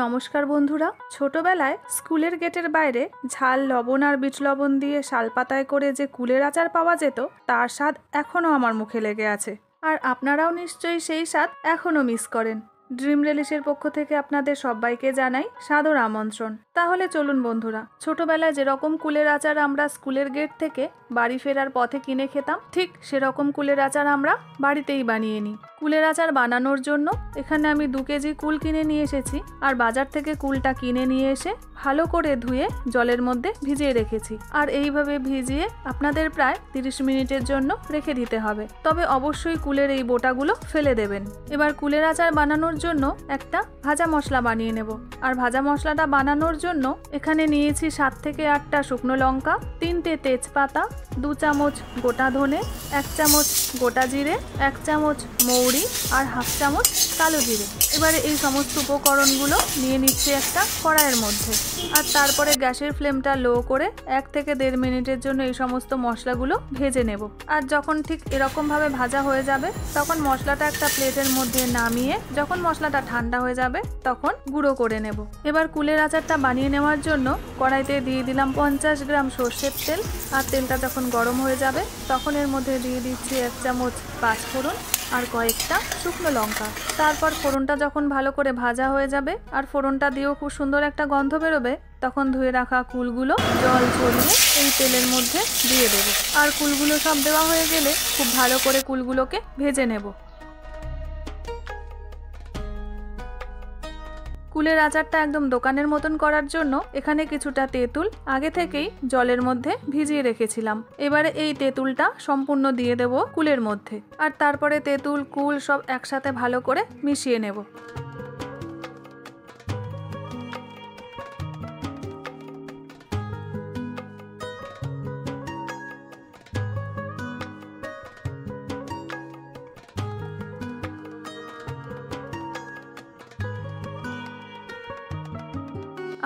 নমস্কার বন্ধুরা, ছোটবেলায় স্কুলের গেটের বাইরে ঝাল লবণ আর বিট লবণ দিয়ে শালপাতায় করে যে কুলের আচার পাওয়া যেত, তার স্বাদ এখনও আমার মুখে লেগে আছে। আর আপনারাও নিশ্চয়ই সেই স্বাদ এখনও মিস করেন। ড্রিম রেলিশের পক্ষ থেকে আপনাদের সবাইকে জানাই সাদর আমন্ত্রণ। তাহলে চলুন বন্ধুরা, ছোটবেলায় যেরকম কুলের আচার আমরা স্কুলের গেট থেকে বাড়ি ফেরার পথে কিনে খেতাম, ঠিক সেরকম কুলের আচার আমরা বাড়িতেই বানিয়ে নিই। কুলের আচার বানানোর জন্য এখানে আমি 2 কেজি কুল কিনে নিয়ে এসেছি। আর বাজার থেকে কুলটা কিনে নিয়ে এসে ভালো করে ধুয়ে জলের মধ্যে ভিজিয়ে রেখেছি। আর এইভাবে ভিজিয়ে আপনাদের প্রায় 30 মিনিটের জন্য রেখে দিতে হবে। তবে অবশ্যই কুলের এই বোটাগুলো ফেলে দেবেন। এবার কুলের আচার বানানোর জন্য একটা ভাজা মশলা বানিয়ে নেব। আর ভাজা মশলাটা বানানোর জন্য এখানে নিয়েছি 7 থেকে 8টা শুকনো লঙ্কা, 3টে তেজপাতা, 2 চামচ গোটা ধনে, 1 চামচ গোটা জিরে, 1 চামচ মৌরি আর 1/2 চামচ কালো জিরে। এবারে এই সমস্ত উপকরণগুলো নিয়ে নিচ্ছি একটা কড়াইয়ের মধ্যে। আর তারপরে গ্যাসের ফ্লেমটা লো করে 1 থেকে 1.5 মিনিটের জন্য এই সমস্ত মশলাগুলো ভেজে নেব। আর যখন ঠিক এরকমভাবে ভাজা হয়ে যাবে, তখন মশলাটা একটা প্লেটের মধ্যে নামিয়ে যখন মশলাটা ঠান্ডা হয়ে যাবে তখন গুঁড়ো করে নেব। এবার কুলের আচারটা বানিয়ে নেওয়ার জন্য কড়াইতে দিয়ে দিলাম 50 গ্রাম সর্ষের তেল। আর তেলটা যখন গরম হয়ে যাবে তখন এর মধ্যে দিয়ে দিচ্ছি 1 চামচ পাঁচফোড়ন আর কয়েকটা শুকনো লঙ্কা। তারপর ফোড়নটা যখন ভালো করে ভাজা হয়ে যাবে আর ফোড়নটা দিয়েও খুব সুন্দর একটা গন্ধ বেরোবে, তখন ধুয়ে রাখা কুলগুলো জল ঝরিয়ে এই তেলের মধ্যে দিয়ে দেব। আর কুলগুলো সব দেওয়া হয়ে গেলে খুব ভালো করে কুলগুলোকে ভেজে নেব। কুলের আচারটা একদম দোকানের মতন করার জন্য এখানে কিছুটা তেঁতুল আগে থেকেই জলের মধ্যে ভিজিয়ে রেখেছিলাম। এবারে এই তেঁতুলটা সম্পূর্ণ দিয়ে দেব কুলের মধ্যে। আর তারপরে তেঁতুল কুল সব একসাথে ভালো করে মিশিয়ে নেব।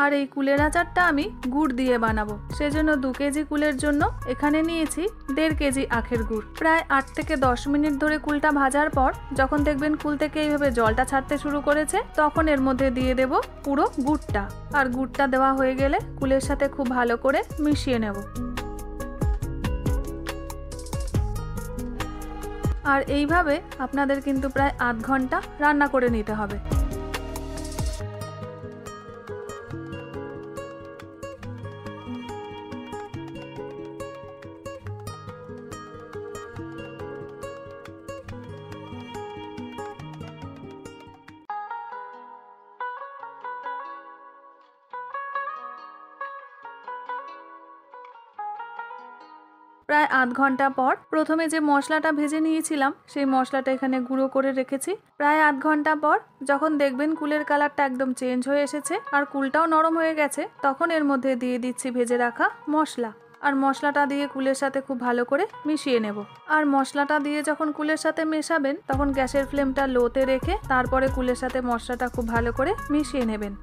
আর এই কুলের আচারটা আমি গুড় দিয়ে বানাবো, সেজন্য 2 কেজি কুলের জন্য এখানে নিয়েছি 1.5 কেজি আখের গুড়। প্রায় 8 থেকে 10 মিনিট ধরে কুলটা ভাজার পর যখন দেখবেন কুল থেকে এইভাবে জলটা ছাড়তে শুরু করেছে, তখন এর মধ্যে দিয়ে দেব পুরো গুড়টা। আর গুড়টা দেওয়া হয়ে গেলে কুলের সাথে খুব ভালো করে মিশিয়ে নেব। আর এইভাবে আপনাদের কিন্তু প্রায় আধ ঘন্টা রান্না করে নিতে হবে। প্রায় আধ ঘন্টা পর প্রথমে যে মশলাটা ভেজে নিয়েছিলাম সেই মশলাটা এখানে গুঁড়ো করে রেখেছি। প্রায় আধ ঘন্টা পর যখন দেখবেন কুলের কালারটা একদম চেঞ্জ হয়ে এসেছে আর কুলটাও নরম হয়ে গেছে, তখন এর মধ্যে দিয়ে দিচ্ছি ভেজে রাখা মশলা। আর মশলাটা দিয়ে কুলের সাথে খুব ভালো করে মিশিয়ে নেব। আর মশলাটা দিয়ে যখন কুলের সাথে মেশাবেন তখন গ্যাসের ফ্লেমটা লোতে রেখে তারপরে কুলের সাথে মশলাটা খুব ভালো করে মিশিয়ে নেবেন।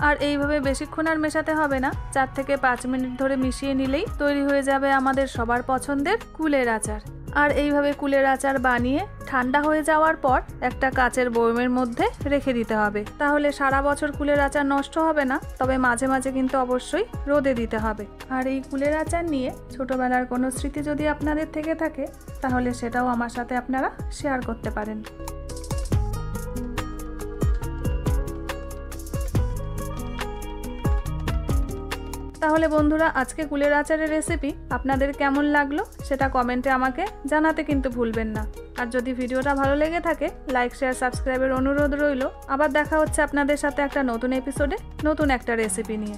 আর এইভাবে বেশিক্ষণ আর মেশাতে হবে না, 4 থেকে 5 মিনিট ধরে মিশিয়ে নিলেই তৈরি হয়ে যাবে আমাদের সবার পছন্দের কুলের আচার। আর এইভাবে কুলের আচার বানিয়ে ঠান্ডা হয়ে যাওয়ার পর একটা কাচের বয়মের মধ্যে রেখে দিতে হবে। তাহলে সারা বছর কুলের আচার নষ্ট হবে না, তবে মাঝে মাঝে কিন্তু অবশ্যই রোদে দিতে হবে। আর এই কুলের আচার নিয়ে ছোটবেলার কোনো স্মৃতি যদি আপনাদের থেকে থাকে, তাহলে সেটাও আমার সাথে আপনারা শেয়ার করতে পারেন। তাহলে বন্ধুরা, আজকে কুলের আচারের রেসিপি আপনাদের কেমন লাগলো সেটা কমেন্টে আমাকে জানাতে কিন্তু ভুলবেন না। আর যদি ভিডিওটা ভালো লেগে থাকে, লাইক শেয়ার সাবস্ক্রাইবের অনুরোধ রইল। আবার দেখা হচ্ছে আপনাদের সাথে একটা নতুন এপিসোডে নতুন একটা রেসিপি নিয়ে।